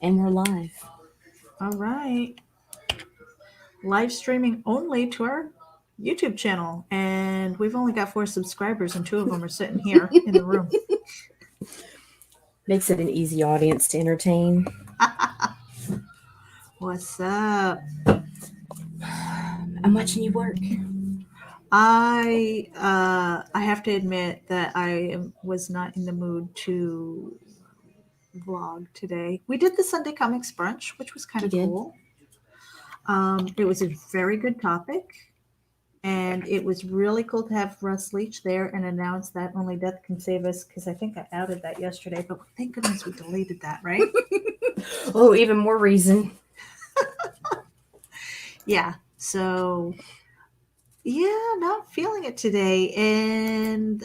And we're live. All right. Live streaming only to our YouTube channel. And we've only got 4 subscribers, and 2 of them are sitting here in the room. Makes it an easy audience to entertain. What's up? I'm watching you work. I have to admit that was not in the mood to vlog today. We did the Sunday Comics brunch, which was kind You of did? cool. It was a very good topic. And it was really cool to have Russ Leach there and announce that only death can save us, because I think I outed that yesterday, but thank goodness we deleted that, right? Oh, even more reason. Yeah. So yeah, not feeling it today. And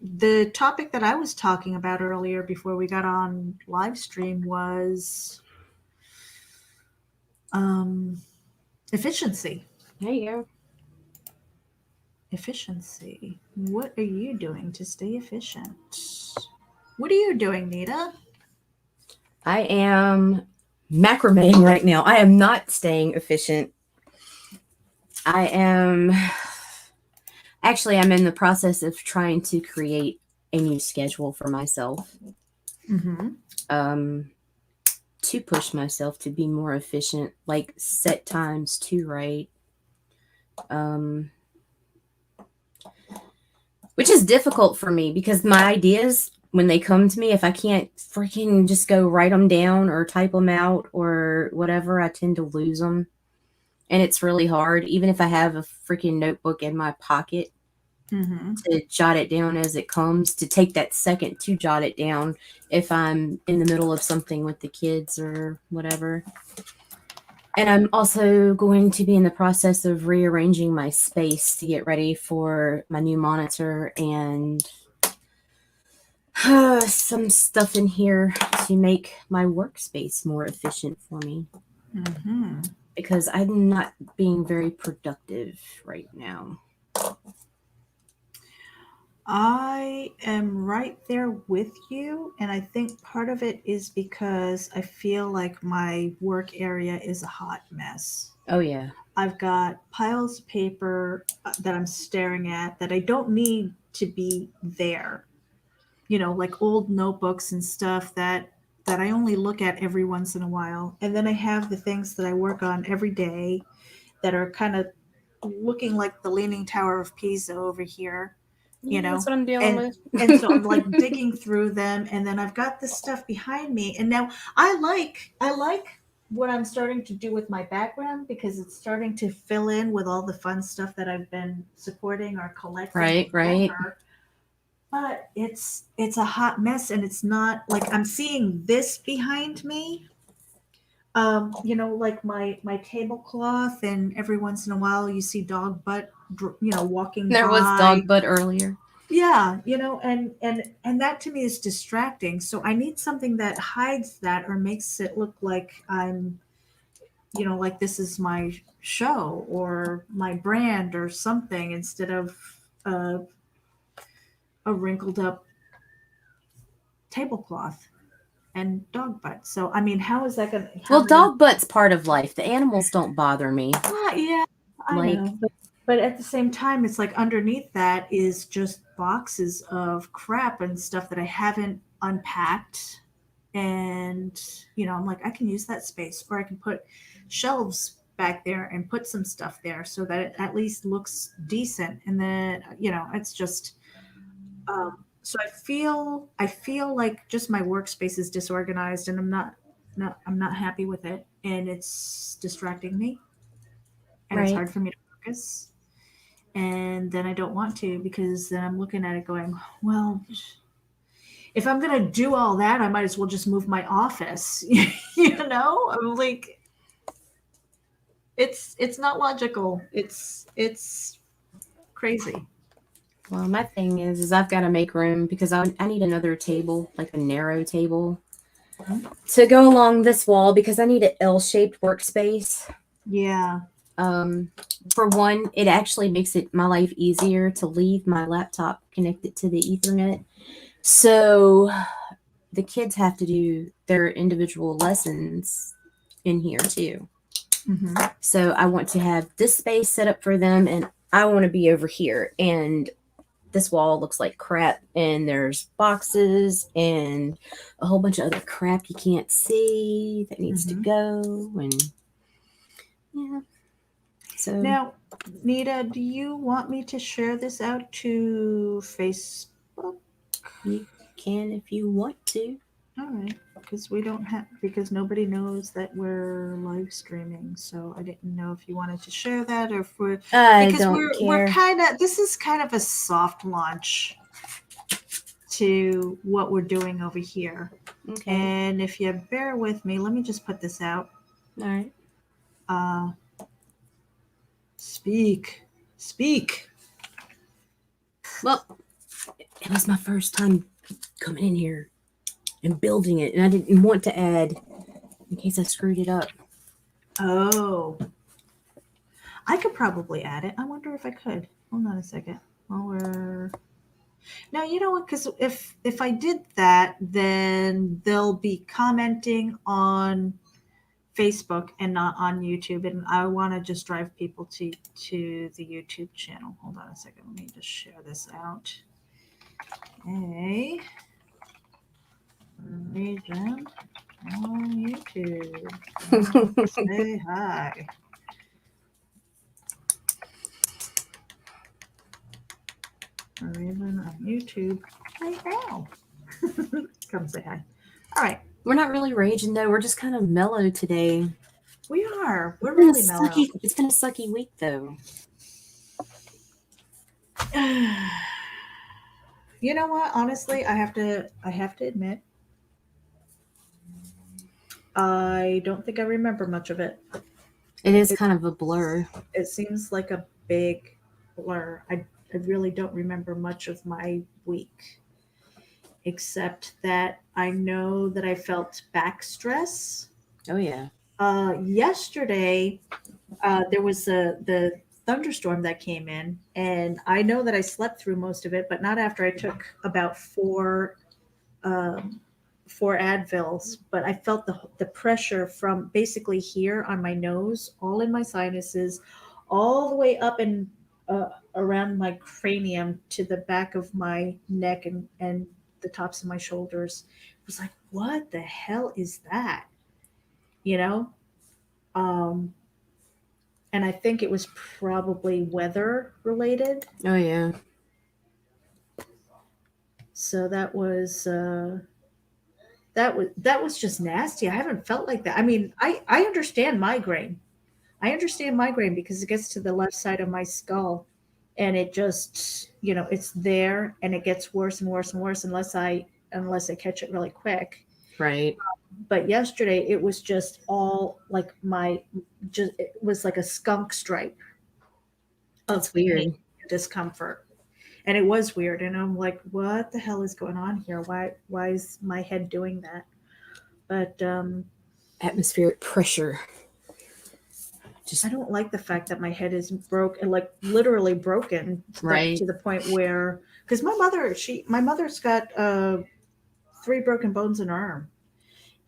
the topic that I was talking about earlier before we got on live stream was um, efficiency. There you go. Efficiency. What are you doing to stay efficient? What are you doing, Nita? I am macrameing right now. I am not staying efficient. I'm in the process of trying to create a new schedule for myself. Mm-hmm. To push myself to be more efficient, like set times to write. Which is difficult for me because my ideas, when they come to me, if I can't freaking just go write them down or type them out or whatever, I tend to lose them. And it's really hard, even if I have a freaking notebook in my pocket, Mm-hmm. to jot it down as it comes, to take that second to jot it down if I'm in the middle of something with the kids or whatever. And I'm also going to be in the process of rearranging my space to get ready for my new monitor and some stuff in here to make my workspace more efficient for me. Mm-hmm. Because I'm not being very productive right now. I am right there with you. And I think part of it is because I feel like my work area is a hot mess. Oh, yeah. I've got piles of paper that I'm staring at that I don't need to be there. Like old notebooks and stuff that I only look at every once in a while. And then I have the things that I work on every day that are kind of looking like the Leaning Tower of Pisa over here, you Yeah, know. that's what I'm dealing And with. and so I'm like digging through them, and then I've got this stuff behind me. And now I like what I'm starting to do with my background, because it's starting to fill in with all the fun stuff that I've been supporting or collecting Right, or right. whatever. But it's a hot mess, and it's not like I'm seeing this behind me. Like my tablecloth, and every once in a while you see dog butt, walking There was by. dog butt earlier. Yeah, and that to me is distracting. So I need something that hides that, or makes it look like I'm, like this is my show or my brand or something, instead of a, a wrinkled up tablecloth and dog butt. So I mean, how is that gonna? How Well, am I gonna? dog butt's part of life. The animals don't bother me. Yeah, I Like, know, but at the same time, it's like underneath that is just boxes of crap and stuff that I haven't unpacked. And I'm like, I can use that space, or I can put shelves back there and put some stuff there so that it at least looks decent. And then it's just um, so I feel like just my workspace is disorganized, and I'm not happy with it, and it's distracting me, and it's right. hard for me to focus. And then I don't want to, because then I'm looking at it going, well, if I'm gonna do all that, I might as well just move my office. I'm like, it's not logical. It's crazy. Well, my thing is I've got to make room because I need another table, like a narrow table, to go along this wall because I need an L-shaped workspace. Yeah. Um, for one, it actually makes it my life easier to leave my laptop connected to the Ethernet. So the kids have to do their individual lessons in here too. Mm-hmm. So I want to have this space set up for them, and I want to be over here. And this wall looks like crap, and there's boxes and a whole bunch of other crap you can't see that needs to go. And yeah. So Now, Nita, do you want me to share this out to Facebook? you can if you want to. All right, because nobody knows that we're live streaming, so I didn't know if you wanted to share that or if I because don't we're care. kind of this is kind of a soft launch to what we're doing over here. Okay. And if you bear with me, let me just put this out. All right. Speak. Well, it was my first time coming in here and building it, and I didn't want to add in case I screwed it up. Oh, I could probably add it. I wonder if I could. Hold on a second. While we're now, you know what? Because if I did that, then they'll be commenting on Facebook and not on YouTube, and I want to just drive people to the YouTube channel. Hold on a second. Let me just share this out. Okay. Region on YouTube. Say hi. Raven on YouTube right now. Come say hi. All right. We're not really raging though. We're just kind of mellow today. We are. We're really mellow. It's been a sucky week though. You know what? Honestly, I have to admit, I don't think I remember much of it. It is kind of a blur. It seems like a big blur. I really don't remember much of my week, except that I know that I felt back stress. Oh yeah. Yesterday, there was the thunderstorm that came in, and I know that I slept through most of it, but not after I took about four Advils. But I felt the pressure from basically here on my nose, all in my sinuses, all the way up and around my cranium to the back of my neck and the tops of my shoulders. It was like, what the hell is that? You know? And I think it was probably weather related. Oh yeah. So that was just nasty. I haven't felt like that. I mean, I understand migraine. I understand migraine because it gets to the left side of my skull, and it just it's there, and it gets worse and worse and worse unless I catch it really quick. Right. But yesterday it was just all like it was like a skunk stripe of That's weird. discomfort. And it was weird, and I'm like, what the hell is going on here? Why is my head doing that? But Atmospheric pressure. I don't like the fact that my head is broken, like literally broken, right, to the point where, because my mother's got 3 broken bones in her arm,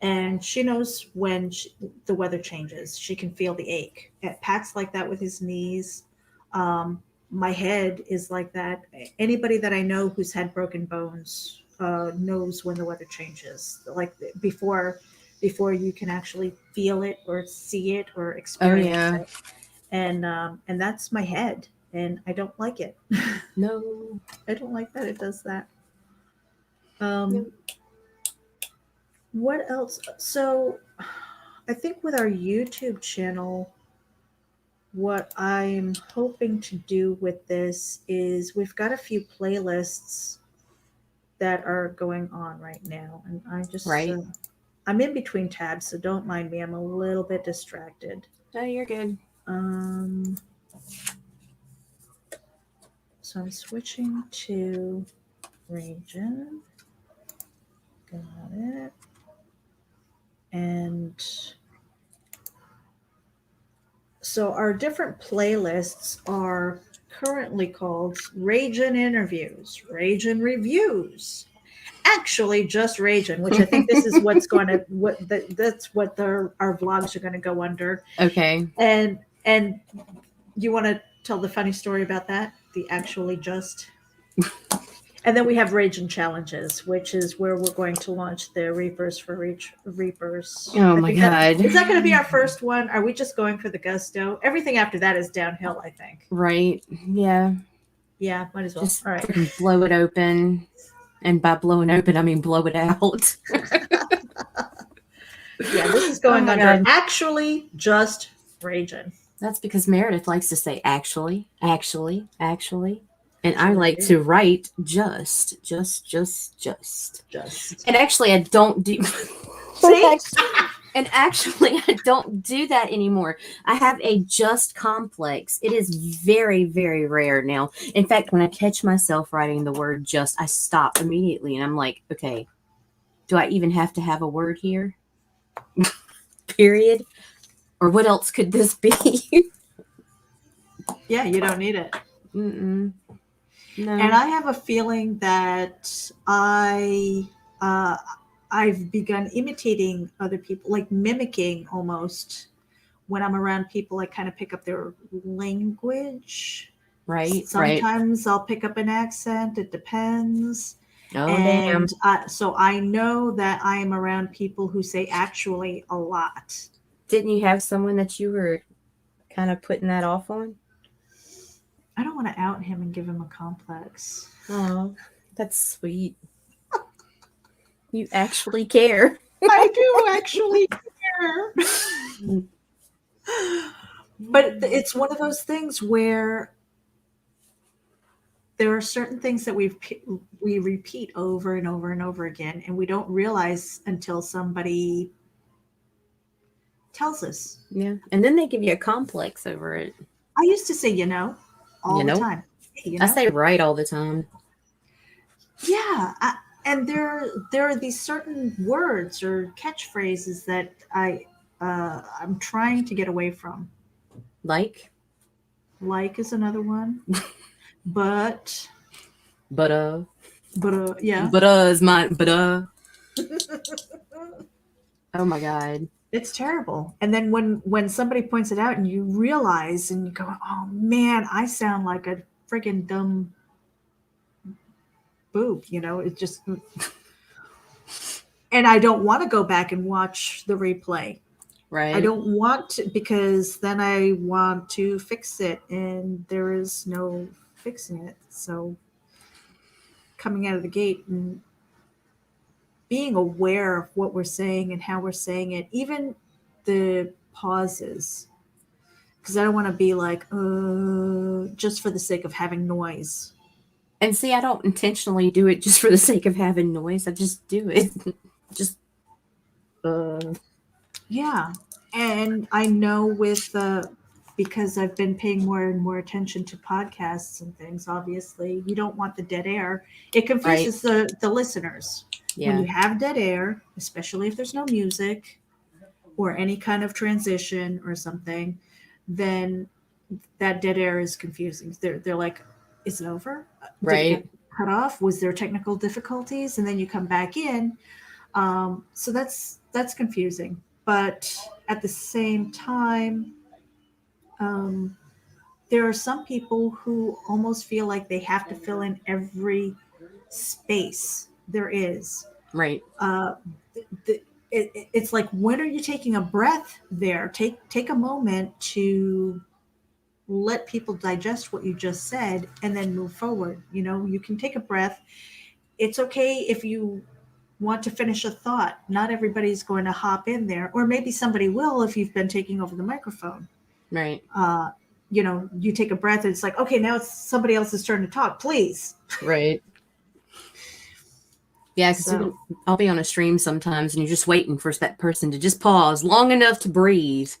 and she knows when the weather changes. She can feel the ache. Pat's like that with his knees. My head is like that. Anybody that I know who's had broken bones knows when the weather changes. Like before you can actually feel it or see it or experience it. And that's my head, and I don't like it. No, I don't like that it does that. No. What else? So I think with our YouTube channel, what I'm hoping to do with this is we've got a few playlists that are going on right now, and I just Right. I'm in between tabs, so don't mind me. I'm a little bit distracted. No, you're good. So I'm switching to region. Got it. And so our different playlists are currently called RAGIN interviews, RAGIN reviews, actually just raging, which I think this is what's going to that's what our vlogs are going to go under. Okay. And you want to tell the funny story about that? The actually just. And then we have Raging Challenges, which is where we're going to launch the Reapers for Reapers. Oh I my think God. is that going to be our first one? Are we just going for the gusto? Everything after that is downhill, I think. Right. Yeah. Yeah, might as well. Just All right. freaking blow it open. And by blowing open, I mean blow it out. Yeah, this is going Oh my under God. actually just raging. That's because Meredith likes to say actually. And I Sure like do. to write just. Just. And actually, I don't do. See? And actually, I don't do that anymore. I have a just complex. It is very, very rare now. In fact, when I catch myself writing the word just, I stop immediately and I'm like, okay, do I even have to have a word here? Period. Or what else could this be? Yeah, you don't need it. Mm-mm. No. And I have a feeling that I've begun imitating other people, like mimicking almost. When I'm around people, I kind of pick up their language. Right. Sometimes I'll pick up an accent. It depends. Oh, And damn. so I know that I am around people who say actually a lot. Didn't you have someone that you were kind of putting that off on? I don't want to out him and give him a complex. Oh, that's sweet. You actually care. I do actually care. But it's one of those things where there are certain things that we repeat over and over and over again, and we don't realize until somebody tells us. Yeah. And then they give you a complex over it. I used to say, all the time. Hey, I say right all the time. Yeah. And there are these certain words or catchphrases that I'm trying to get away from. Like Is another one. But yeah. is mine. Oh my God. It's terrible. And then when somebody points it out and you realize and you go, oh man, I sound like a friggin' dumb boob, it just, and I don't want to go back and watch the replay. Right. I don't want to, because then I want to fix it and there is no fixing it. So coming out of the gate and being aware of what we're saying and how we're saying it, even the pauses, because I don't want to be like, just for the sake of having noise. And see, I don't intentionally do it just for the sake of having noise. I just do it. Just, Yeah. And I know because I've been paying more and more attention to podcasts and things, obviously, you don't want the dead air. It confuses the listeners. Yeah. When you have dead air, especially if there's no music or any kind of transition or something, then that dead air is confusing. They're like, is it over? Did it get cut off? Was there technical difficulties? And then you come back in. So that's confusing. But at the same time, there are some people who almost feel like they have to fill in every space there is. Right. It's like, when are you taking a breath there? Take a moment to let people digest what you just said and then move forward. You can take a breath. It's okay if you want to finish a thought. Not everybody's going to hop in there, or maybe somebody will if you've been taking over the microphone. Right. You take a breath and it's like, okay, now it's somebody else's turn to talk, please. Right. Yeah, because I'll be on a stream sometimes and you're just waiting for that person to just pause long enough to breathe.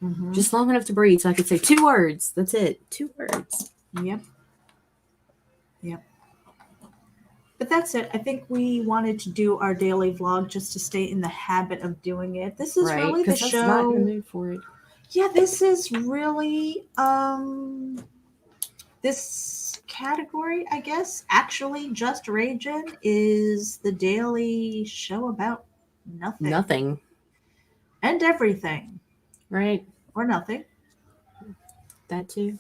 Mm-hmm. Just long enough to breathe so I could say 2 words. That's it. 2 words. Yep. But that's it. I think we wanted to do our daily vlog just to stay in the habit of doing it. This is really the show. Not in the mood for it. Yeah, this is really this category, I guess, actually just RAGIN is the daily show about Nothing. and everything, Right. or nothing. That too.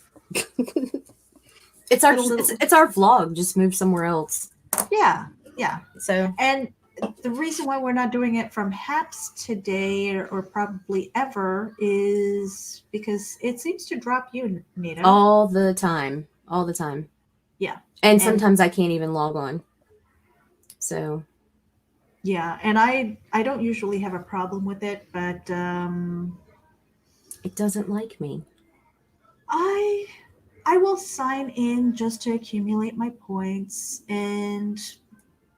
It's our It'll, it's our vlog. Just move somewhere else. yeah, yeah. So And the reason why we're not doing it from HAPS today or probably ever is because it seems to drop you, Nita. all the time. All the time. Yeah. And sometimes I can't even log on. So yeah, and I don't usually have a problem with it, but it doesn't like me. I will sign in just to accumulate my points and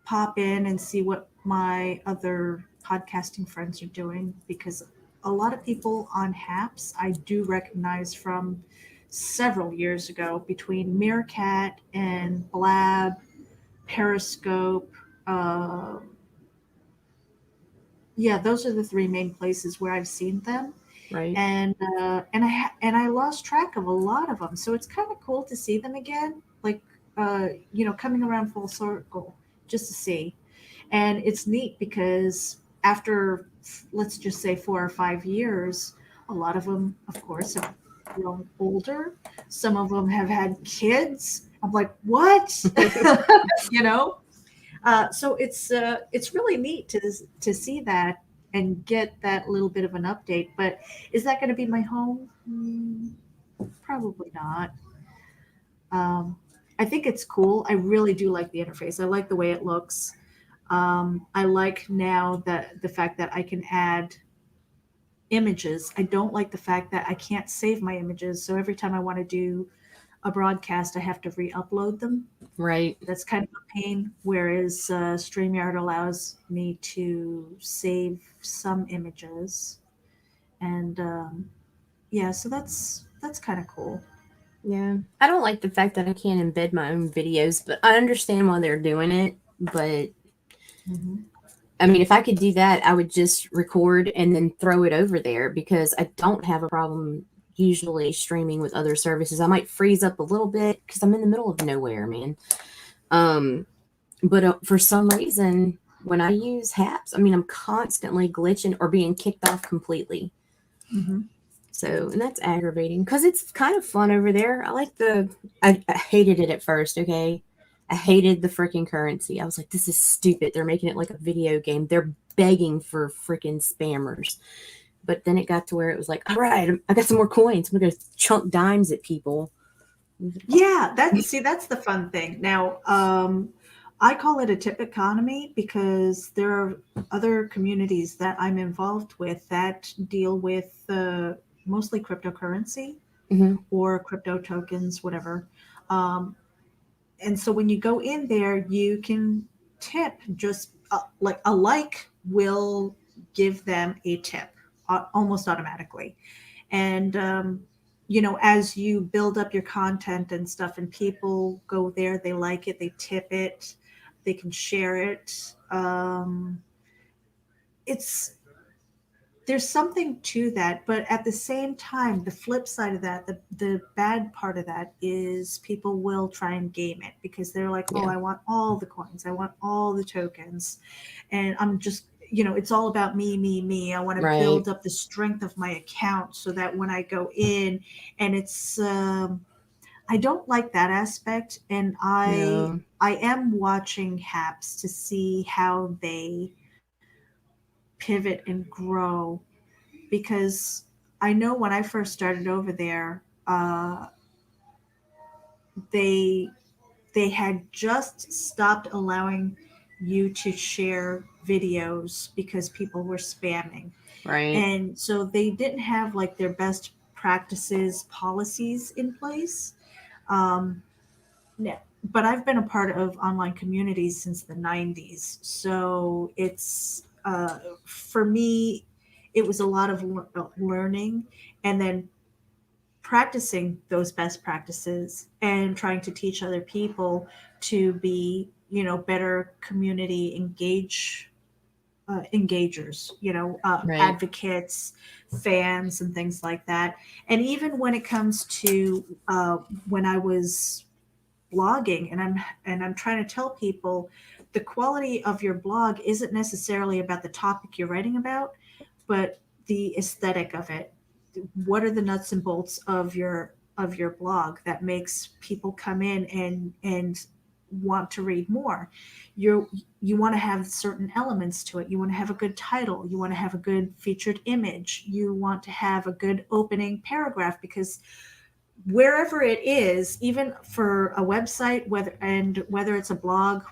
pop in and see what my other podcasting friends are doing, because a lot of people on HAPS I do recognize from several years ago, between Meerkat and Blab, Periscope. Uh, yeah, those are the three main places where I've seen them. Right. And I lost track of a lot of them, so it's kind of cool to see them again, like coming around full circle, just to see. And it's neat because after, let's just say, 4 or 5 years, a lot of them, of course, have grown older. Some of them have had kids. I'm like, what? you know so it's really neat to see that and get that little bit of an update. But is that going to be my home? Probably not. I think it's cool. I really do like the interface. I like the way it looks. I like now that the fact that I can add images. I don't like the fact that I can't save my images. So every time I want to do a broadcast, I have to re-upload them. Right. That's kind of a pain. Whereas StreamYard allows me to save some images, and yeah, so that's kind of cool. Yeah. I don't like the fact that I can't embed my own videos, but I understand why they're doing it. But Mm-hmm. I mean, if I could do that, I would just record and then throw it over there, because I don't have a problem usually streaming with other services. I might freeze up a little bit because I'm in the middle of nowhere, man. But for some reason, when I use HAPS, I mean, I'm constantly glitching or being kicked off completely. Mm-hmm. So, and that's aggravating because it's kind of fun over there. I hated it at first, okay? I hated the freaking currency. I was like, this is stupid. They're making it like a video game. They're begging for freaking spammers. But then it got to where it was like, all right, I got some more coins. I'm going to chunk dimes at people. Yeah, that's the fun thing. Now, I call it a tip economy because there are other communities that I'm involved with that deal with mostly cryptocurrency Mm-hmm. or crypto tokens, whatever. Um, and so when you go in there, you can tip, just like a like will give them a tip almost automatically. And as you build up your content and stuff, and people go there, they like it, they tip it, they can share it. It's There's something to that, but at the same time, the flip side of that, the bad part of that is people will try and game it because they're like, oh, Yeah. I want all the coins, I want all the tokens, and I'm just, it's all about me, me, me. I want to Right. build up the strength of my account so that when I go in, and it's I don't like that aspect, and No. I am watching HAPS to see how they pivot and grow, because I know when I first started over there, they had just stopped allowing you to share videos because people were spamming, Right. and so they didn't have like their best practices policies in place. Um, no, but I've been a part of online communities since the 90s, so it's for me, it was a lot of learning and then practicing those best practices and trying to teach other people to be, better community engagers, Right. advocates, fans, and things like that. And even when it comes to when I was blogging, and I'm trying to tell people the quality of your blog isn't necessarily about the topic you're writing about, but the aesthetic of it. What are the nuts and bolts of your blog that makes people come in and want to read more? You want to have certain elements to it. You want to have a good title. You want to have a good featured image. You want to have a good opening paragraph, because wherever it is, even for a website, whether it's a blog,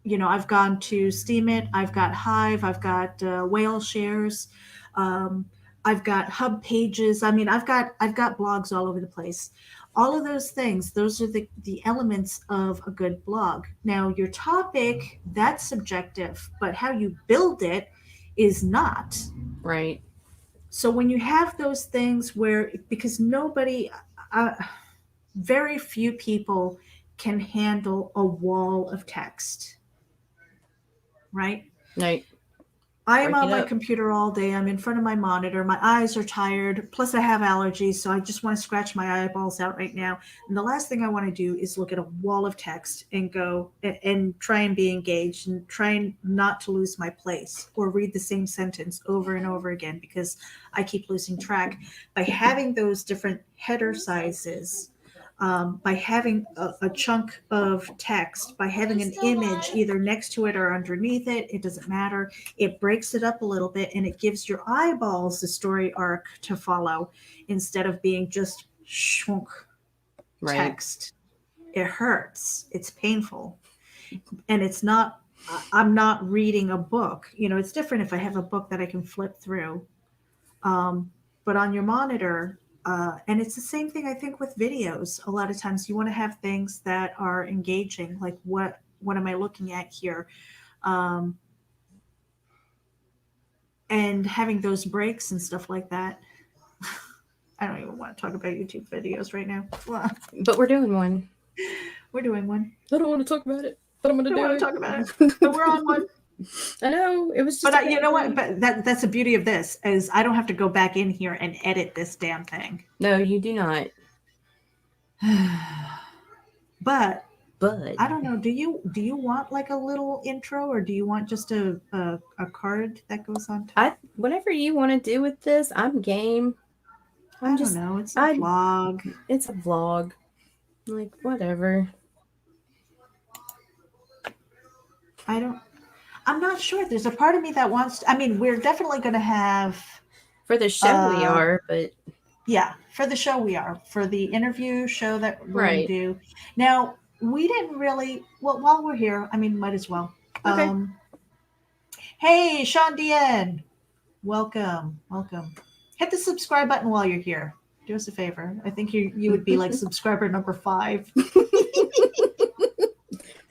I've gone to Steam It, I've got Hive, I've got Whale Shares, um, I've got Hub Pages. I mean, I've got blogs all over the place. All of those things, those are the elements of a good blog. Now, your topic, that's subjective, but how you build it is not. Right. So when you have those things where, because uh, very few people can handle a wall of text, right? Right. I am Break on it my up. computer all day. I'm in front of my monitor. My eyes are tired. Plus, I have allergies, so I just want to scratch my eyeballs out right now. And the last thing I want to do is look at a wall of text and go and try and be engaged and trying not to lose my place or read the same sentence over and over again, because I keep losing track. By having those different header sizes, by having a chunk of text, by having an image either next to it or underneath it, it doesn't matter. It breaks it up a little bit and it gives your eyeballs the story arc to follow instead of being just shunk Right. text. It hurts. It's painful. And it's not, I'm not reading a book. It's different if I have a book that I can flip through. But on your monitor, and it's the same thing I think with videos. A lot of times you want to have things that are engaging, like what am I looking at here? Um, and having those breaks and stuff like that. I don't even want to talk about YouTube videos right now. But we're doing one. We're doing one. I don't want to talk about it, but I'm going I to don't do want it. to talk about it, but we're on one. I know. It was just. But you know what? But that's the beauty of this, is I don't have to go back in here and edit this damn thing. No, you do not. But But I don't know. Do you want like a little intro, or do you want just a card that goes on top? whatever you want to do with this, I'm game. I don't know. It's a vlog. It's a vlog. Like, whatever. I'm not sure. There's a part of me that wants to, I mean, we're definitely going to have, For the show, we are, but yeah, for the show we are. For the interview show that we're going to right. do. Now, we didn't really, well, while we're here, I mean, might as well. Okay. Hey, Sean Dien. Welcome. Hit the subscribe button while you're here. Do us a favor. I think you would be like subscriber number 5.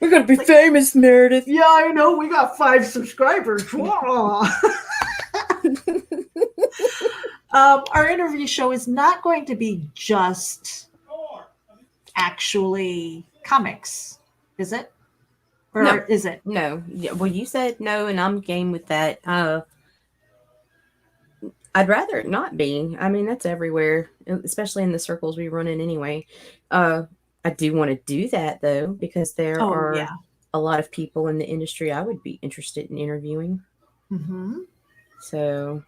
We're gonna be famous, Meredith. Yeah, I know. We got 5 subscribers. Our interview show is not going to be just actually comics, is it? Or No. is it? No. Yeah, well, you said no, and I'm game with that. I'd rather it not be. I mean, that's everywhere, especially in the circles we run in anyway. I do want to do that, though, because there are a lot of people in the industry I would be interested in interviewing. Mm-hmm. So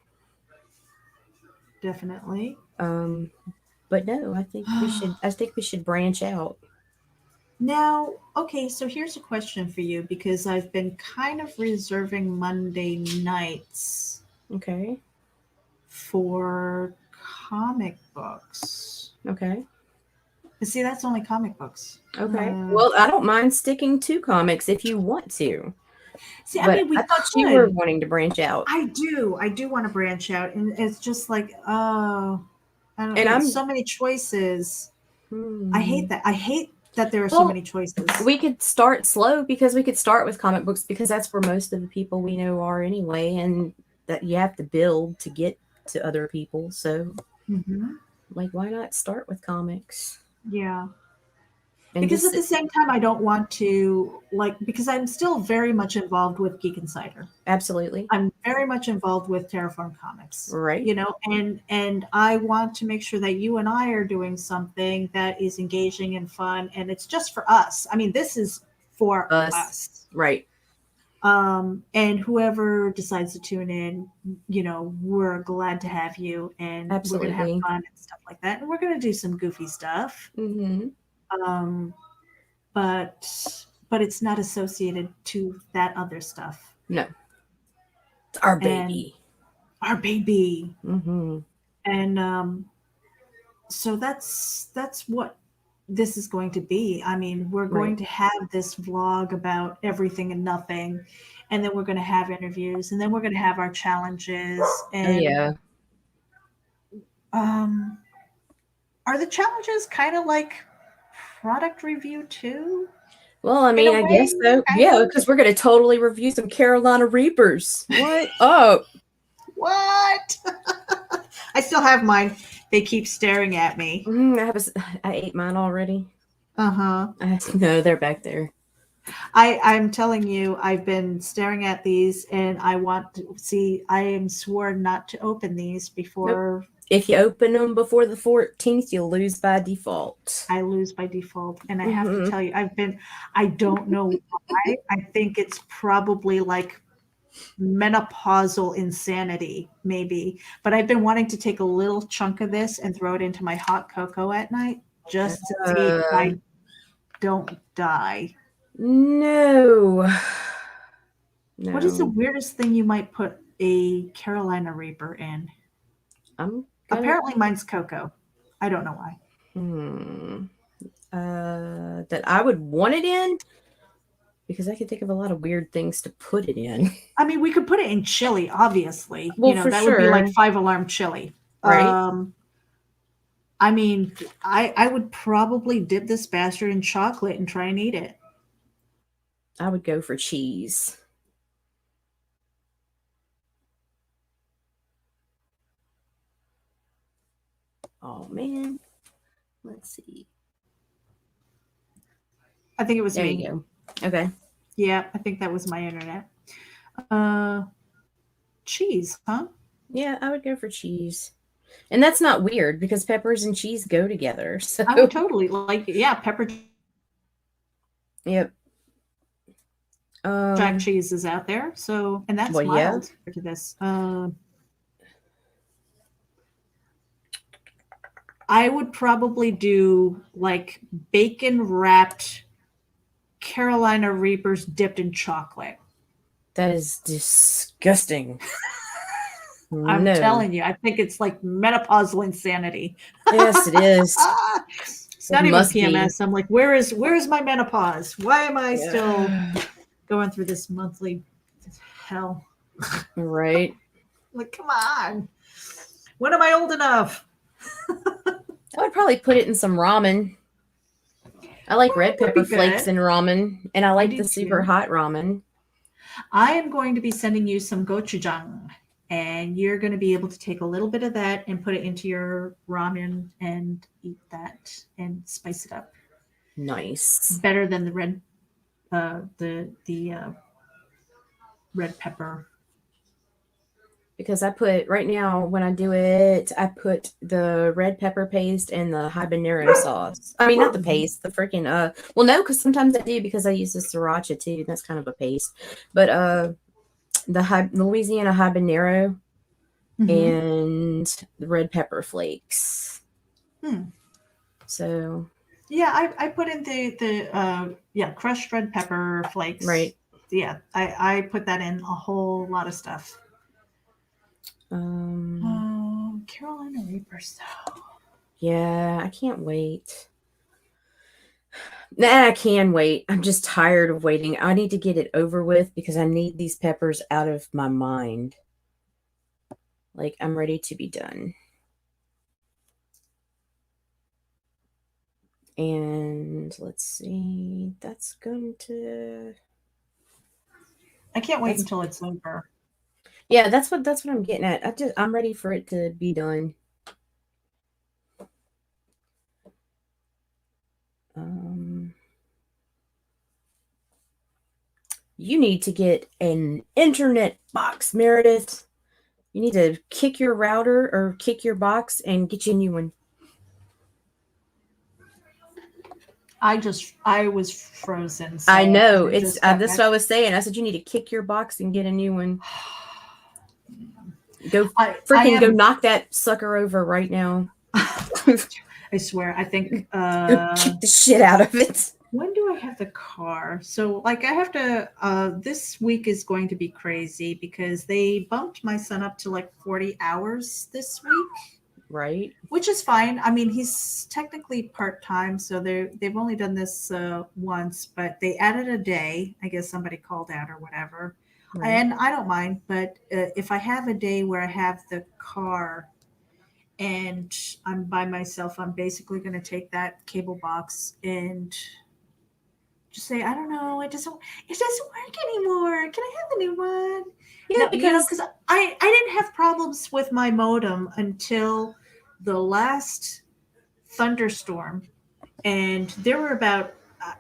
definitely. But no, I think we should branch out. Now, okay, so here's a question for you, because I've been kind of reserving Monday nights. Okay. For comic books. Okay. See, that's only comic books. Okay. Well, I don't mind sticking to comics if you want to. See, I mean, I thought you were wanting to branch out. I do want to branch out, and it's just like, I don't know. So many choices. I hate that. I hate that there are so many choices. We could start slow, because we could start with comic books, because that's where most of the people we know are anyway, and that you have to build to get to other people. So, like, why not start with comics? Yeah. And Because just at the same time, I don't want to, like, because I'm still very much involved with Geek Insider. absolutely. I'm very much involved with Terraform Comics, Right. you know, and I want to make sure that you and I are doing something that is engaging and fun, and it's just for us. I mean, this is for us. Right. And whoever decides to tune in, you know, we're glad to have you, and we're going to have Absolutely. fun and stuff like that. And we're going to do some goofy stuff. Mm-hmm. Um, but it's not associated to that other stuff. No. It's our And baby. our baby. Mm-hmm. And so that's what this is going to be. I mean, we're going Right. to have this vlog about everything and nothing, and then we're going to have interviews, and then we're going to have our challenges. Oh, And yeah. um, are the challenges kind of like product review too? Well, I In mean, a I way, guess so. kind Yeah, of. because we're going to totally review some Carolina Reapers. What? Oh, What? I still have mine. They keep staring at me. I ate mine already. Uh-huh. No, they're back there. I'm telling you, I've been staring at these and I want to see, I am sworn not to open these Nope. before If you open them before the 14th, you'll lose by default. I lose by default. And I have to Mm-hmm. tell you, I don't know why. I think it's probably like menopausal insanity, maybe. But I've been wanting to take a little chunk of this and throw it into my hot cocoa at night just to see if I don't die. No. What is the No. weirdest thing you might put a Carolina Reaper in? I'm gonna. Apparently mine's cocoa. I don't know why. That I would want it in because I could think of a lot of weird things to put it in. I mean, we could put it in chili, obviously. Well, You know, for that would be like sure. 5 alarm chili. Right? I mean, I would probably dip this bastard in chocolate and try and eat it. I would go for cheese. Oh man. Let's see. I think it was There me. you go. Okay. Yeah, I think that was my internet. Cheese, huh? Yeah, I would go for cheese. And that's not weird because peppers and cheese go together. So I would totally like, yeah, pepper yep. jack cheese is out there. So, and that's Well, yeah. mild to this. I would probably do like bacon wrapped Carolina Reapers dipped in chocolate. That is disgusting. I'm No. telling you, I think it's like menopausal insanity. Yes, it is. It's not It even must be. PMS. I'm like, where is my menopause? Why am I Yeah. still going through this monthly hell? Right. Like, come on. When am I old enough? I would probably put it in some ramen. I like red Would be pepper flakes good. in ramen, and I like do the super too. hot ramen. I am going to be sending you some gochujang, and you're going to be able to take a little bit of that and put it into your ramen and eat that and spice it up. Nice. Better than the red, the red pepper. Because I put right now when I do it, I put the red pepper paste and the habanero sauce. I mean, not the paste, the freaking well, no, because sometimes I do because I use the sriracha too. That's kind of a paste, but the Louisiana habanero and the red pepper flakes. So yeah, I put in the crushed red pepper flakes. right. Yeah, I put that in a whole lot of stuff. Carolina Reapers though. Yeah, I can't wait. Nah, I can wait. I'm just tired of waiting. I need to get it over with because I need these peppers out of my mind. Like, I'm ready to be done. And let's see. That's going to... I can't wait until it's over. Yeah, that's what I'm getting at. I'm ready for it to be done. You need to get an internet box, Meredith. You need to kick your router or kick your box and get you a new one. I was frozen. So I know. I It's just got that's back. what I was saying. I said you need to kick your box and get a new one. Go I freaking go am. knock that sucker over right now. I swear. I think. Go kick the shit out of it. When do I have the car? So, like, I have to. This week is going to be crazy because they bumped my son up to like 40 hours this week, Right. which is fine. I mean, he's technically part time, so they've only done this once, but they added a day. I guess somebody called out or whatever, Right. and I don't mind. But if I have a day where I have the car and I'm by myself, I'm basically going to take that cable box and just say, I don't know, it doesn't work anymore. Can I have the new one? Yeah, No, because because I didn't have problems with my modem until the last thunderstorm, and there were about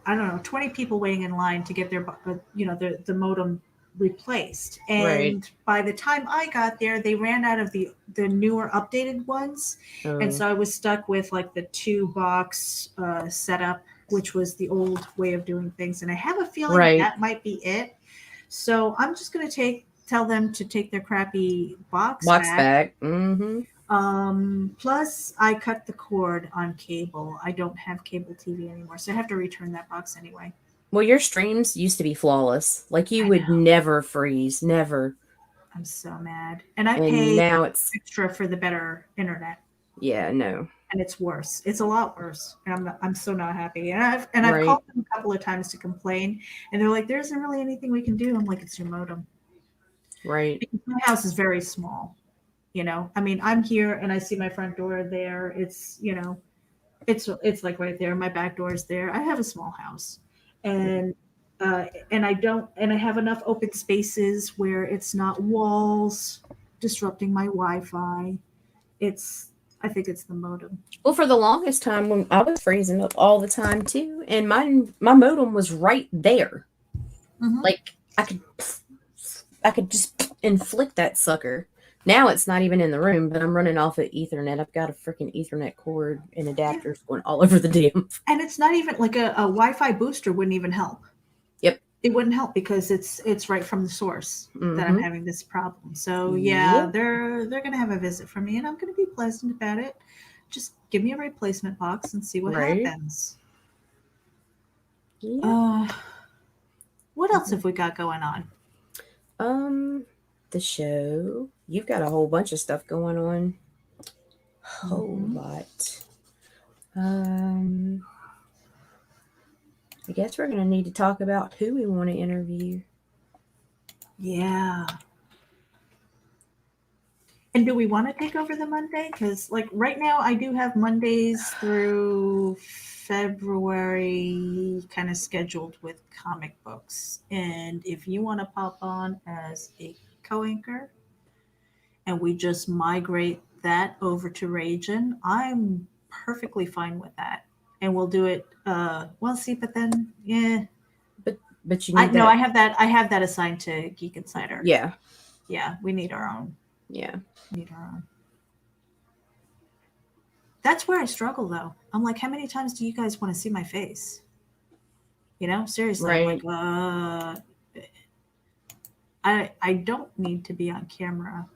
I don't know 20 people waiting in line to get their the modem replaced. right. And by the time I got there, they ran out of the newer updated ones, and Oh, so I was stuck with like the two box setup, which was the old way of doing things. And I have a feeling right. that might be it. So I'm just going to tell them to take their crappy box Box back. back. Mm-hmm. Plus I cut the cord on cable. I don't have cable TV anymore, so I have to return that box anyway. Well, your streams used to be flawless. Like you I would know. never freeze, never. I'm so mad. And I And pay now it's extra for the better internet, yeah, no. and it's worse. It's a lot worse. And I'm so not happy. And I've Right. called them a couple of times to complain, and they're like, there isn't really anything we can do. I'm like, it's your modem. Right. Because my house is very small. I mean, I'm here and I see my front door there. It's like right there. My back door is there. I have a small house, and I have enough open spaces where it's not walls disrupting my Wi-Fi. It's I think it's the modem. Well, for the longest time when I was freezing up all the time too, and my modem was right there. Mm-hmm. Like I could just inflict that sucker. Now it's not even in the room, but I'm running off of Ethernet. I've got a freaking Ethernet cord and Yeah, adapters going all over the damn. and it's not even like a Wi-Fi booster wouldn't even help. Yep. It wouldn't help because it's right from the source that I'm Mm-hmm. having this problem. So yeah, Yep. they're gonna have a visit from me, and I'm gonna be pleasant about it. Just give me a replacement box and see what Right. happens. Yep. Uh, what else have we got going on? Um, the show. You've got a whole bunch of stuff going on. Whole Mm-hmm. lot. Um, I guess we're gonna need to talk about who we want to interview. Yeah. And do we want to take over the Monday? Because like right now, I do have Mondays through February kind of scheduled with comic books. And if you want to pop on as a co-anchor and we just migrate that over to RAGIN, I'm perfectly fine with that. And we'll do it. Well, see, but then, yeah, But you I need no, I that. have that. I have that assigned to Geek Insider. Yeah. Yeah, we need our own. Yeah. Need our own. That's where I struggle, though. I'm like, how many times do you guys want to see my face? Seriously, I'm like, Right. I don't need to be on camera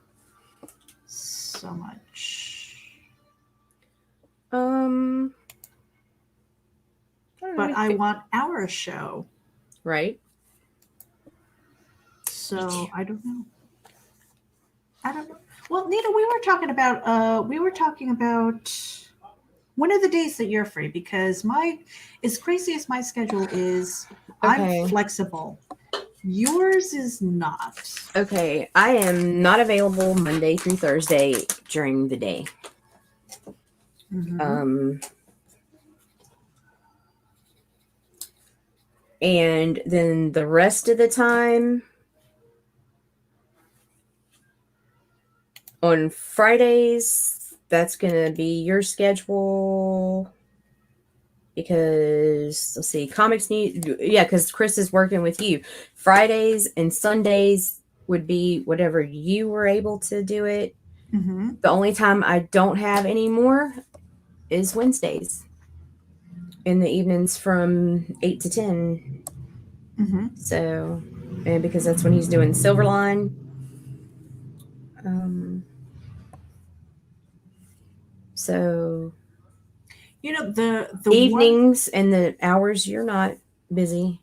so much. Um. But I want our show. Right. So I don't know. I don't know. Well, Nita, we were talking about when are the days that you're free? Because as crazy as my schedule is, I'm Okay. flexible. Yours is not. Okay. I am not available Monday through Thursday during the day. Mm-hmm. And then the rest of the time on Fridays, that's gonna be your schedule. because let's see, comics need, yeah, because Chris is working with you. Fridays and Sundays would be whatever you were able to do it. Mm-hmm. The only time I don't have anymore is Wednesdays in the evenings from 8 to 10. Mm-hmm. So, and because that's when he's doing Silverline. Um, so You know, the one, evenings and the hours you're not busy.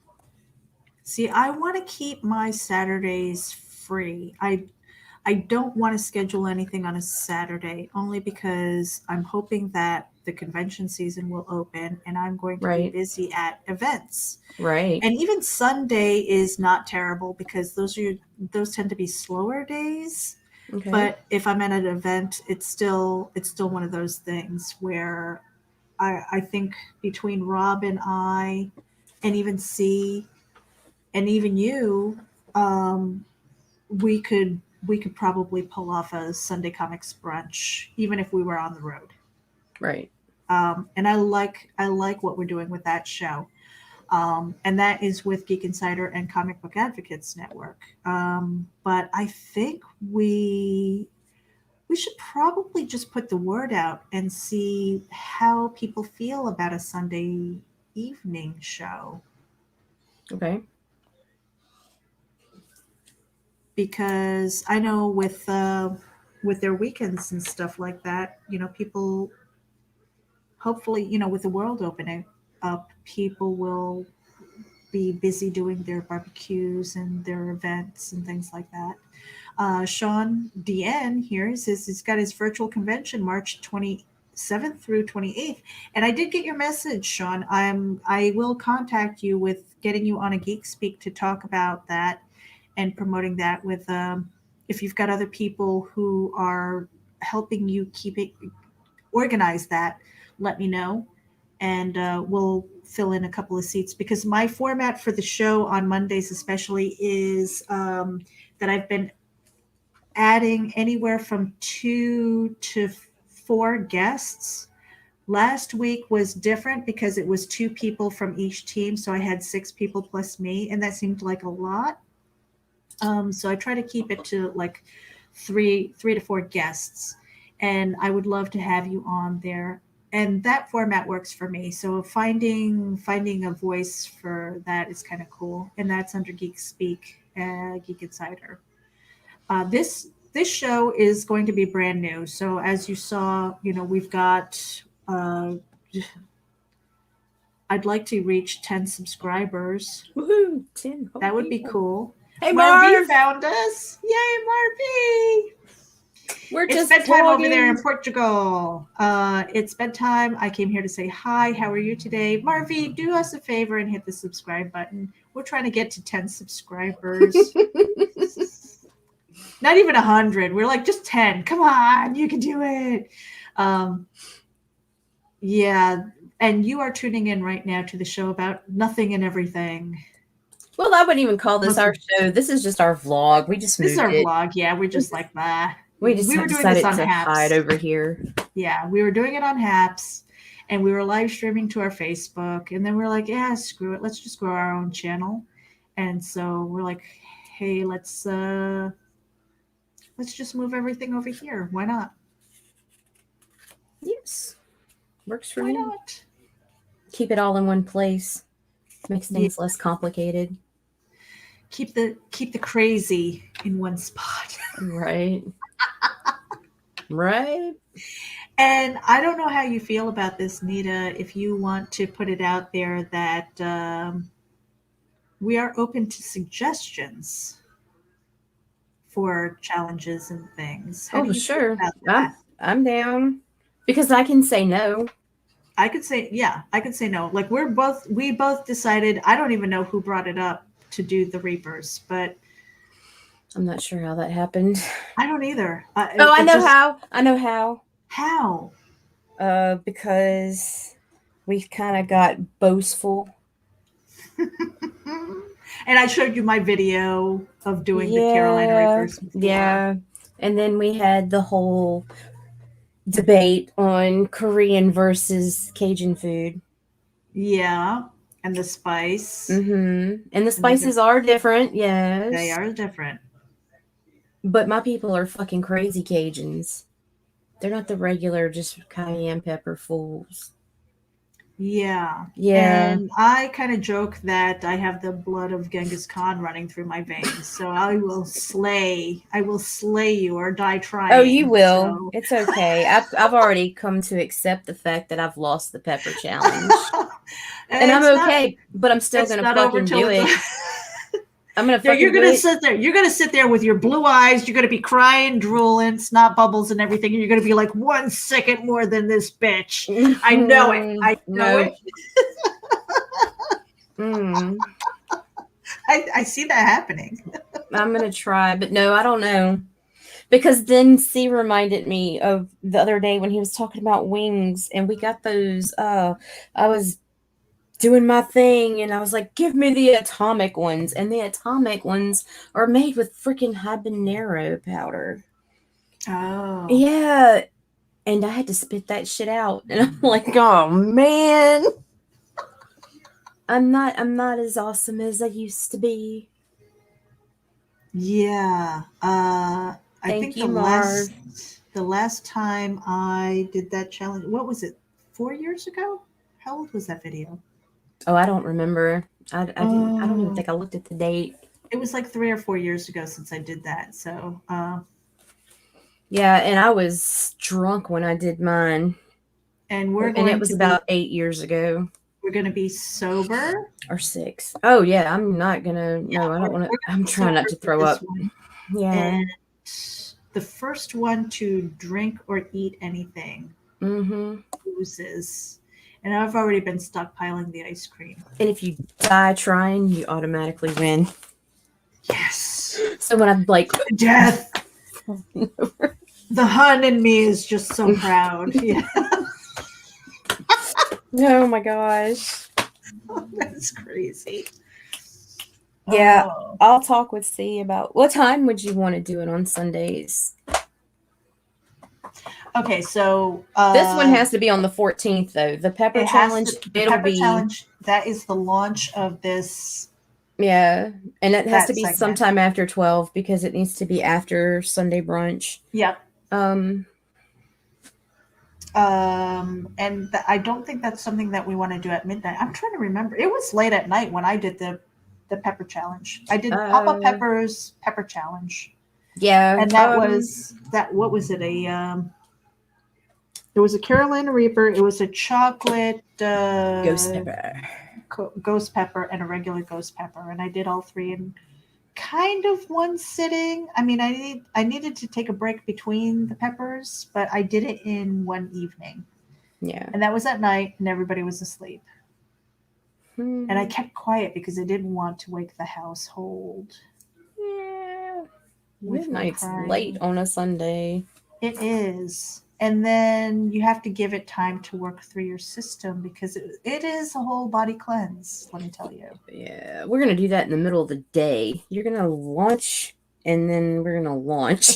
see, I want to keep my Saturdays free. I don't want to schedule anything on a Saturday only because I'm hoping that the convention season will open and I'm going to be Right. busy at events. Right. And even Sunday is not terrible because those tend to be slower days. Okay. But if I'm at an event, it's still one of those things where I think between Rob and I, and even C, and even you, um, we could probably pull off a Sunday comics brunch, even if we were on the road. Right. And I like what we're doing with that show. And that is with Geek Insider and Comic Book Advocates Network. But I think we should probably just put the word out and see how people feel about a Sunday evening show, Okay. because I know with their weekends and stuff like that, people hopefully, with the world opening up, people will be busy doing their barbecues and their events and things like that. Sean DN here says he's got his virtual convention March 27th through 28th. And I did get your message, Sean. I will contact you with getting you on a Geek Speak to talk about that and promoting that with if you've got other people who are helping you keep it organize that, let me know, and we'll fill in a couple of seats, because my format for the show on Mondays especially is that I've been adding anywhere from 2 to 4 guests. Last week was different because it was 2 people from each team, so I had 6 people plus me, and that seemed like a lot. So I try to keep it to like three to four guests, and I would love to have you on there. And that format works for me. So finding a voice for that is kind of cool, and that's under Geek Speak, Geek Insider. This show is going to be brand new. So as you saw, we've got. Uh, I'd like to reach 10 subscribers. Woohoo! 10 whole That would be people. cool. Hey, Marv Marv! found us. Yay, Marvy! We're It's just bedtime over there vlogging. in Portugal. It's bedtime. I came here to say hi. How are you today? Marvy, do us a favor and hit the subscribe button. We're trying to get to 10 subscribers. Not even 100. We're like, just 10. Come on, you can do it. Um, yeah. And you are tuning in right now to the show about nothing and everything. Well, I wouldn't even call this our Listen, show. This is just our vlog. We just this is moved our it. vlog. Yeah, we're just like, bah. We just We were doing this decided on to hide Haps. over here. Yeah, we were doing it on Haps, and we were live streaming to our Facebook, and then we are like, yeah, screw it, let's just grow our own channel. And so we're like, hey, let's just move everything over here. Why not? Yes. Works for Why me. not? Keep it all in one place. Makes Yeah. things less complicated. Keep the crazy in one spot. Right. Right. And I don't know how you feel about this, Nita. If you want to put it out there that we are open to suggestions for challenges and things. How do Oh, you feel sure. about that? I'm down. Because I can say no. I could say, yeah, I could say no. Like we both decided. I don't even know who brought it up to do the Reapers, but I'm not sure how that happened. I don't either. Oh, I know how. I know how. How? Because we kind of got boastful. And I showed you my video of doing the Carolina Yeah. Reapers before. Yeah. And then we had the whole debate on Korean versus Cajun food. Yeah. And the spice. And the And spices are different, they yes. are different. But my people are fucking crazy Cajuns. They're not the regular, just cayenne pepper fools. Yeah. Yeah. And I kind of joke that I have the blood of Genghis Khan running through my veins. So I will slay you or die Oh, you trying. will. So It's okay. I've already come to accept the fact that I've lost the pepper challenge. And I'm it's not okay, but I'm still it's gonna not over fucking till do it's it. I'm gonna Yeah, you're fucking do gonna it. sit there. You're gonna sit there with your blue eyes. You're gonna be crying, drooling, snot bubbles, and everything. And you're gonna be like, 1 second more than this bitch. I know it. I know No. it. Mm. I see that happening. I'm gonna try, but no, I don't know. Because then C reminded me of the other day when he was talking about wings, and we got those. I was doing my thing, and I was like, "Give me the atomic ones," and the atomic ones are made with freaking habanero powder. Oh, Yeah, and I had to spit that shit out, and I'm like, "Oh man, I'm not as awesome as I used to be." yeah. I Thank think you, Marv. the last time I did that challenge, what was it? 4 years ago? How old was that video? Oh, I don't remember. I didn't. I don't even Oh, think I looked at the date. it was like 3 or 4 years ago since I did that. So, Yeah, and I was drunk when I did mine, and and it was about 8 years ago we're going to be sober. or 6. Oh yeah, I'm not gonna. Yeah, No, I don't want to. we're gonna I'm be trying not sober to for throw this up. one. And Yeah. the first one to drink or eat anything Mm-hmm. loses. And I've already been stockpiling the ice cream. And if you die trying, you automatically win. Yes. So when I'm like, Death. The Hun in me is just so proud. Yeah. oh my gosh. That's crazy. Yeah, Oh. I'll talk with C about what time would you want to do it on Sundays. Okay, so This one has to be on the 14th though. The pepper it has challenge, to the it'll pepper be. challenge, that is the launch of this Yeah, and it has to that be segment. sometime after 12 because it needs to be after Sunday brunch. Yep. Um, And I don't think that's something that we want to do at midnight. I'm trying to remember. It was late at night when I did the pepper challenge. I did Papa uh, Pepper's pepper challenge, yeah, and that was that. What was it? It was a Carolina Reaper. It was a chocolate ghost pepper. ghost pepper and a regular ghost pepper, and I did all three in kind of one sitting. I mean, I needed to take a break between the peppers, but I did it in one evening. Yeah. And that was at night, and everybody was asleep. Hmm. And I kept quiet because I didn't want to wake the household Yeah. with my Midnight's late crying. on a Sunday. It is. And then you have to give it time to work through your system because it is a whole body cleanse, let me tell you. Yeah, we're gonna do that in the middle of the day. You're gonna launch, and then we're gonna launch.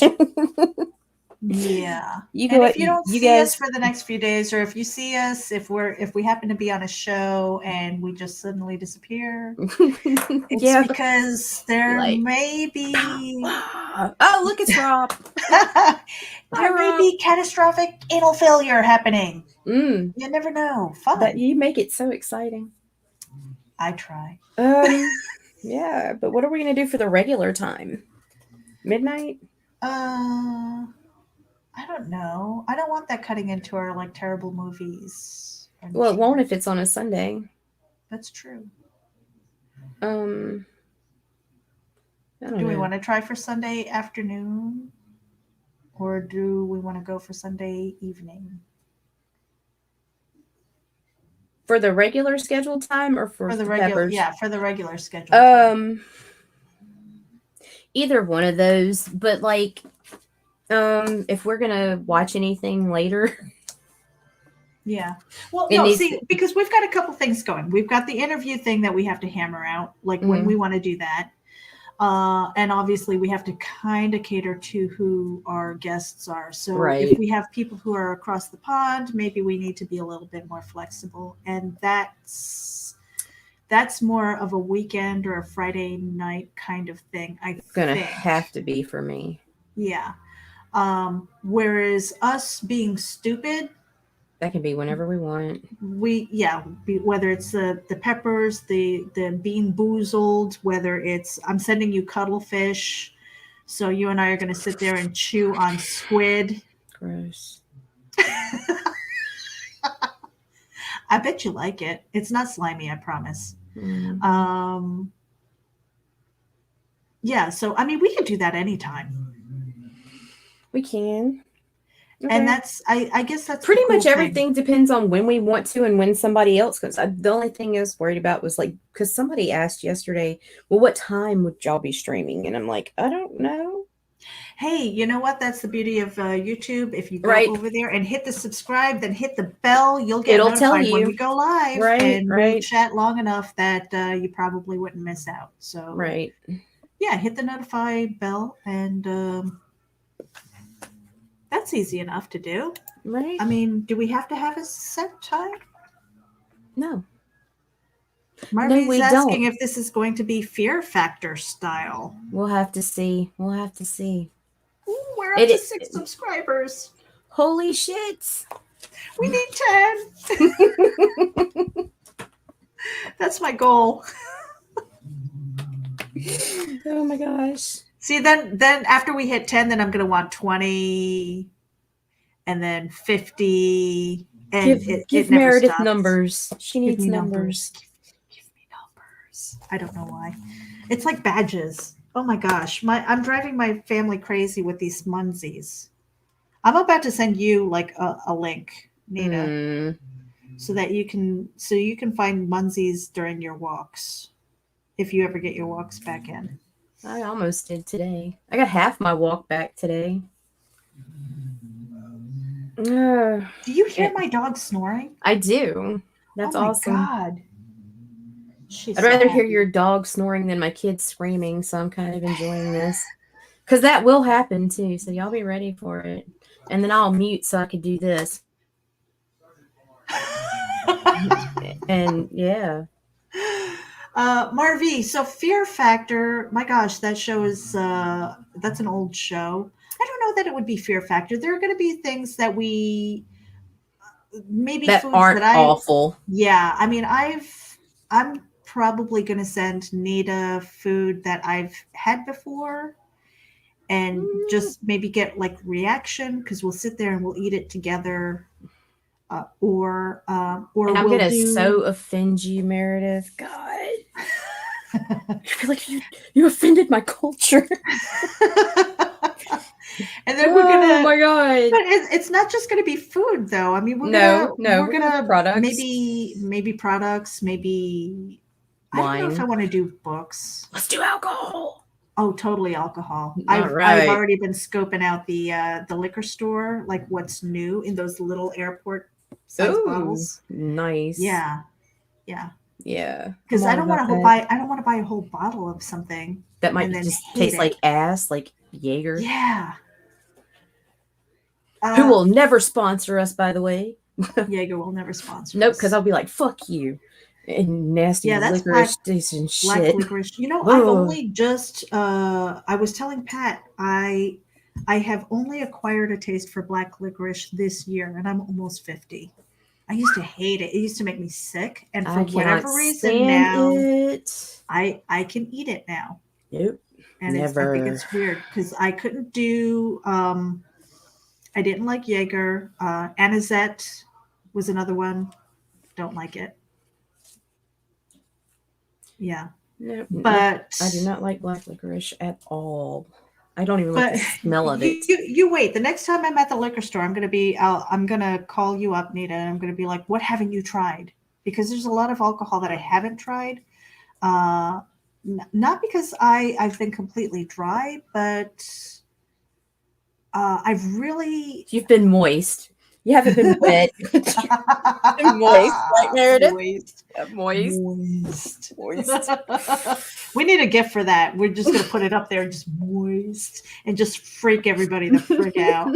Yeah. You And go. if you don't You see us guys. for the next few days, or if you see us, if we happen to be on a show and we just suddenly disappear, it's yeah. because there Like. may be oh, look, it's Rob. there Hi, may Rob. be catastrophic anal failure happening. Mm, You never know. Fun. that you make it so exciting. I try. Yeah, but what are we gonna do for the regular time? Midnight? I don't know. I don't want that cutting into our like terrible movies. Well, it won't if it's on a Sunday. That's true. Um, I don't Do we know. want to try for Sunday afternoon, or do we want to go for Sunday evening? For the regular scheduled time or for the peppers? Yeah, for the regular schedule. Time. Either one of those. But like, if we're gonna watch anything later, yeah. Well, it no, needs see, because we've got a couple things going. We've got the interview thing that we have to hammer out, like when we want to do that. And obviously, we have to kind of cater to who our guests are. So Right. if we have people who are across the pond, maybe we need to be a little bit more flexible. And that's more of a weekend or a Friday night kind of thing, I It's gonna think. have to be for me. Yeah. Whereas us being stupid, That can be whenever we want. whether it's the peppers, the bean boozled, whether it's I'm sending you cuttlefish, so you and I are going to sit there and chew on squid. Gross. I bet you like it. It's not slimy, I promise. Mm. Yeah, so I mean, we could do that anytime. We can. Okay. And that's I guess that's pretty the cool much everything thing. depends on when we want to and when somebody else goes. The only thing I was worried about was like, because somebody asked yesterday, well, what time would y'all be streaming? And I'm like, I don't know. Hey, you know what? That's the beauty of YouTube. If you go Right. over there and hit the subscribe, then hit the bell, you'll get It'll tell notified when you. we go live. Right, And we'll right. chat long enough that you probably wouldn't miss out. So, Right. yeah, hit the notify bell, and that's easy enough to do. Right. I mean, do we have to have a set time? No. Marvy's we asking don't. if this is going to be Fear Factor style. We'll have to see. We'll have to see. Ooh, we're up to 6 subscribers. Holy shit. We need 10. That's my goal. Oh my gosh. See, then after we hit 10, then I'm going to want 20 and then 50. And give it never Meredith stops. numbers. She needs numbers. Give me numbers. I don't know why. It's like badges. Oh my gosh. I'm driving my family crazy with these munsies. I'm about to send you like a link, Nita, so that you can find munsies during your walks, if you ever get your walks back in. I almost did today. I got half my walk back today. Do you hear my dog snoring? I do. That's awesome. Oh my God. I'd rather hear your dog snoring than my kids screaming, so I'm kind of enjoying this. Because that will happen too, so y'all be ready for it. And then I'll mute so I could do this. And yeah. Marvy, so Fear Factor, my gosh, that show is that's an old show. I don't know that it would be Fear Factor. There are going to be things that we maybe that foods aren't that awful. Yeah, I mean, I'm probably going to send Nita food that I've had before, and just maybe get like reaction, because we'll sit there and we'll eat it together. Or and I'm we'll gonna so offend you, Meredith. God. I feel like you offended my culture. And then we're gonna. Oh my God! But it's not just gonna be food, though. I mean, we're gonna products. maybe products, maybe wine. I don't know if I want to do books. Let's do alcohol. Oh, totally alcohol. All right. I've already been scoping out the liquor store, like what's new in those little airport size bottles. Nice. Yeah. Because I don't want to buy a whole bottle of something that might just taste like ass, like Jaeger. Yeah. Who will never sponsor us, by the way. Jaeger will never sponsor us. Nope, because I'll be like, fuck you. And nasty licorice and shit. Black licorice. You know, I've only just I was telling Pat, I have only acquired a taste for black licorice this year, and I'm almost 50. I used to hate it. It used to make me sick, and for whatever reason now I can eat it now. Nope. And I think it's weird because I couldn't do I didn't like Jaeger. Anisette was another one. Don't like it. Yeah. Nope. But I do not like black licorice at all. I don't even like the smell of it. You wait. The next time I'm at the liquor store, I'm gonna call you up, Nita, and I'm gonna be like, "What haven't you tried?" Because there's a lot of alcohol that I haven't tried. Not because I've been completely dry, but I've really. You've been moist. You haven't been wet. Moist, right, Meredith? Moist. Moist. Moist. Moist. We need a gift for that. We're just going to put it up there and just moist and just freak everybody the frick out.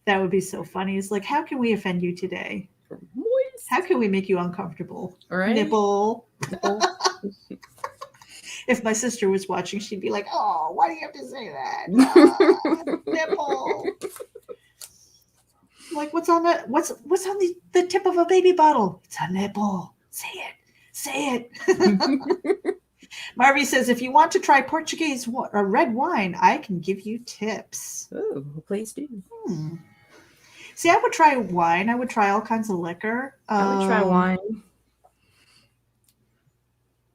That would be so funny. It's like, how can we offend you today? Moist. How can we make you uncomfortable? Right? Nipple. If my sister was watching, she'd be like, "Oh, why do you have to say that? Nipple." Like, what's on the tip of a baby bottle? It's a nipple. Say it. Say it. Marvy says, if you want to try Portuguese or red wine, I can give you tips. Oh, please do. See, I would try wine. I would try all kinds of liquor. I would try wine.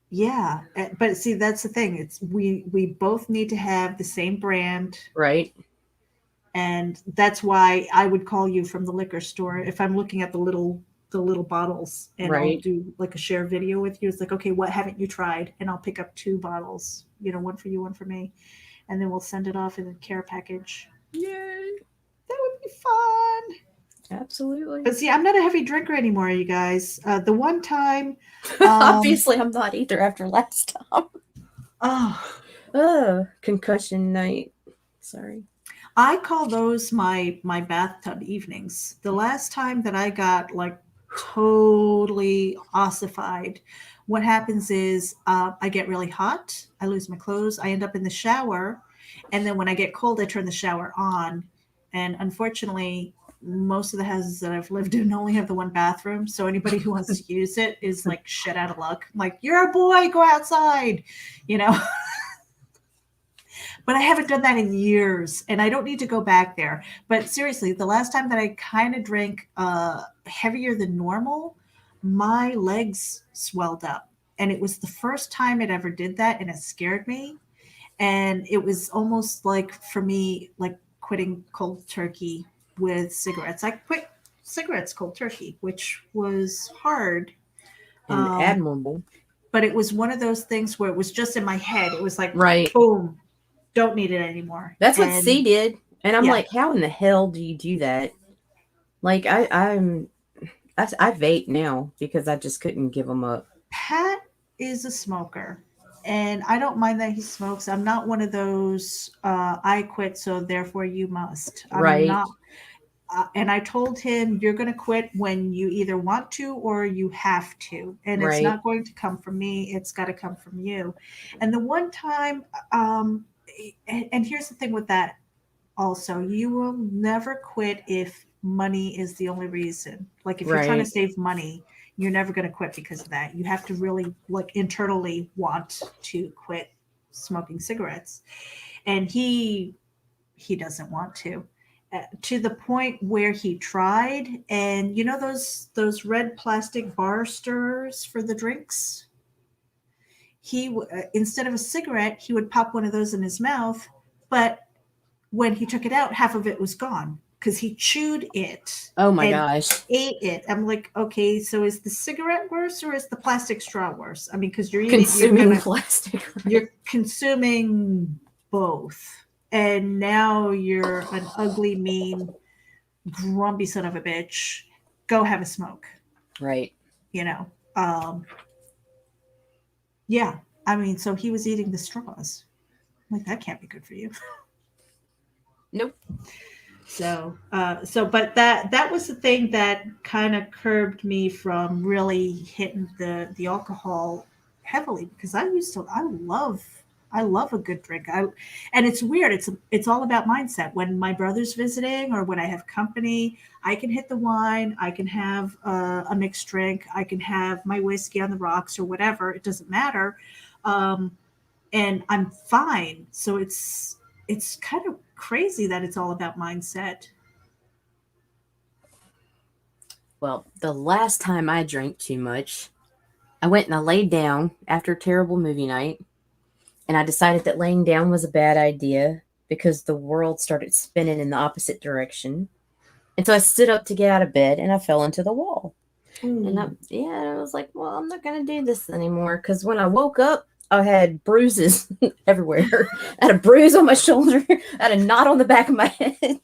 Yeah, but see, that's the thing. It's we both need to have the same brand, right? And that's why I would call you from the liquor store if I'm looking at the little bottles, and right. I'll do like a share video with you. It's like, okay, what haven't you tried? And I'll pick up 2 bottles, one for you, one for me, and then we'll send it off in a care package. Yay! That would be fun. Absolutely. But see, I'm not a heavy drinker anymore, you guys. The one time, obviously, I'm not either after last time. Concussion night. Sorry. I call those my bathtub evenings. The last time that I got like totally ossified, what happens is I get really hot. I lose my clothes. I end up in the shower. And then when I get cold, I turn the shower on. And unfortunately, most of the houses that I've lived in only have the one bathroom. So anybody who wants to use it is like shit out of luck. I'm like, you're a boy, go outside, But I haven't done that in years, and I don't need to go back there. But seriously, the last time that I kind of drank heavier than normal, my legs swelled up. And it was the first time it ever did that, and it scared me. And it was almost like, for me, like quitting cold turkey with cigarettes. I quit cigarettes cold turkey, which was hard. And admirable. But it was one of those things where it was just in my head. It was like, right. Boom. Don't need it anymore. That's what C did. And I'm like, how in the hell do you do that? Like, I vape now because I just couldn't give them up. Pat is a smoker, and I don't mind that he smokes. I'm not one of those, I quit, so therefore you must. I'm not. And I told him, you're going to quit when you either want to or you have to. And it's not going to come from me. It's got to come from you. And the one time, and here's the thing with that also, you will never quit if money is the only reason. Like if you're trying to save money, you're never going to quit because of that. You have to really like internally want to quit smoking cigarettes. And he doesn't want to the point where he tried. And those red plastic bar stirrers for the drinks? He instead of a cigarette, he would pop one of those in his mouth, but when he took it out, half of it was gone because he chewed it. Oh my gosh. Ate it. I'm like, okay, so is the cigarette worse or is the plastic straw worse? I mean, because you're consuming plastic. Right? You're consuming both. And now you're an ugly, mean, grumpy son of a bitch. Go have a smoke. Right. Yeah, I mean, so he was eating the straws. I'm like, that can't be good for you. Nope. So, but that was the thing that kind of curbed me from really hitting the alcohol heavily, because I love a good drink. And it's weird. It's all about mindset. When my brother's visiting or when I have company, I can hit the wine. I can have a mixed drink. I can have my whiskey on the rocks or whatever. It doesn't matter. And I'm fine. So it's kind of crazy that it's all about mindset. Well, the last time I drank too much, I went and I laid down after a terrible movie night. And I decided that laying down was a bad idea because the world started spinning in the opposite direction. And so I stood up to get out of bed and I fell into the wall. And I was like, well, I'm not going to do this anymore. Because when I woke up, I had bruises everywhere. I had a bruise on my shoulder. I had a knot on the back of my head.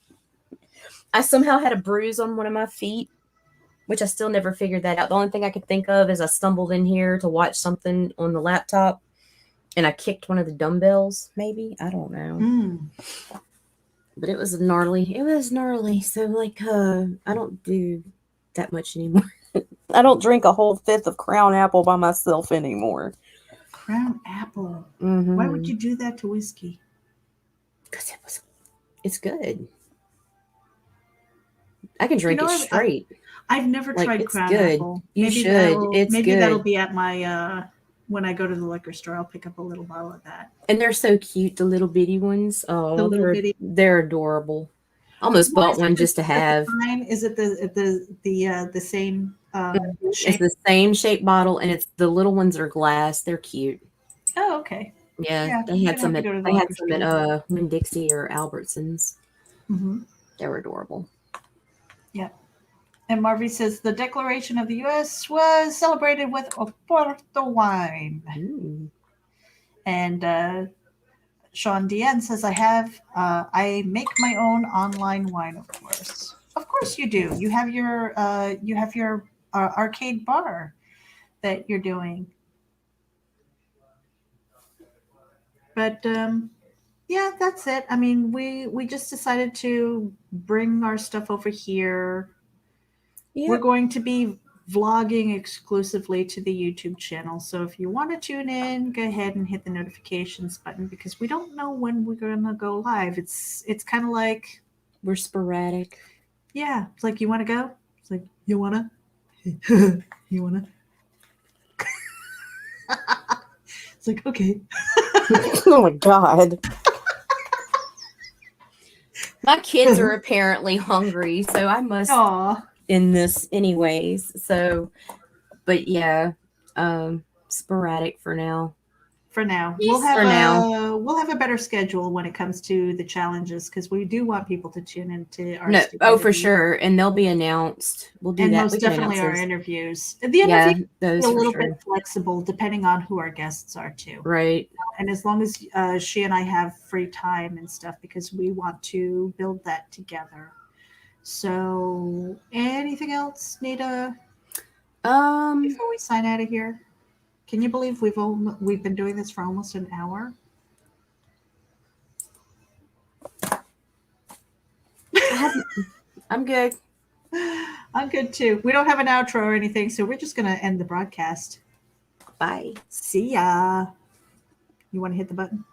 I somehow had a bruise on one of my feet, which I still never figured that out. The only thing I could think of is I stumbled in here to watch something on the laptop and I kicked one of the dumbbells, maybe. I don't know. Mm. But it was gnarly. It was gnarly. So like I don't do that much anymore. I don't drink a whole fifth of Crown Apple by myself anymore. Crown Apple. Mm-hmm. Why would you do that to whiskey? Because it's good. I can drink it straight. I've never Like, tried it's Crown good. Apple. You should. It's maybe good. that'll be at my when I go to the liquor store. I'll pick up a little bottle of that. And they're so cute, the little bitty ones. Oh, they're adorable. Almost bought one just to have. Is it the same shape? It's the same shape bottle, and it's the little ones are glass. They're cute. Oh, okay. Yeah, they had some at Winn-Dixie or Albertsons. Mm-hmm. They were adorable. Yeah. And Marvy says the Declaration of the U.S. was celebrated with Oporto wine. Ooh. And Sean Deanne says I make my own online wine, of course. Of course you do. You have your arcade bar that you're doing. But yeah, that's it. I mean, we just decided to bring our stuff over here. Yep. We're going to be vlogging exclusively to the YouTube channel. So if you want to tune in, go ahead and hit the notifications button because we don't know when we're going to go live. It's kind of like we're sporadic. Yeah, it's like you want to go? It's like you want to? You want to? It's like, okay. Oh my God. My kids are apparently hungry, so I must in this anyways. So, but yeah, sporadic for now. For now, we'll have a better schedule when it comes to the challenges because we do want people to tune into our. Oh, for sure, and they'll be announced. We'll do and that. Most definitely our interviews. The interviews are a little bit flexible depending on who our guests are too. Right. And as long as she and I have free time and stuff, because we want to build that together. So, anything else, Nita? Before we sign out of here. Can you believe we've been doing this for almost an hour? I'm good. I'm good too. We don't have an outro or anything, so we're just going to end the broadcast. Bye. See ya. You want to hit the button?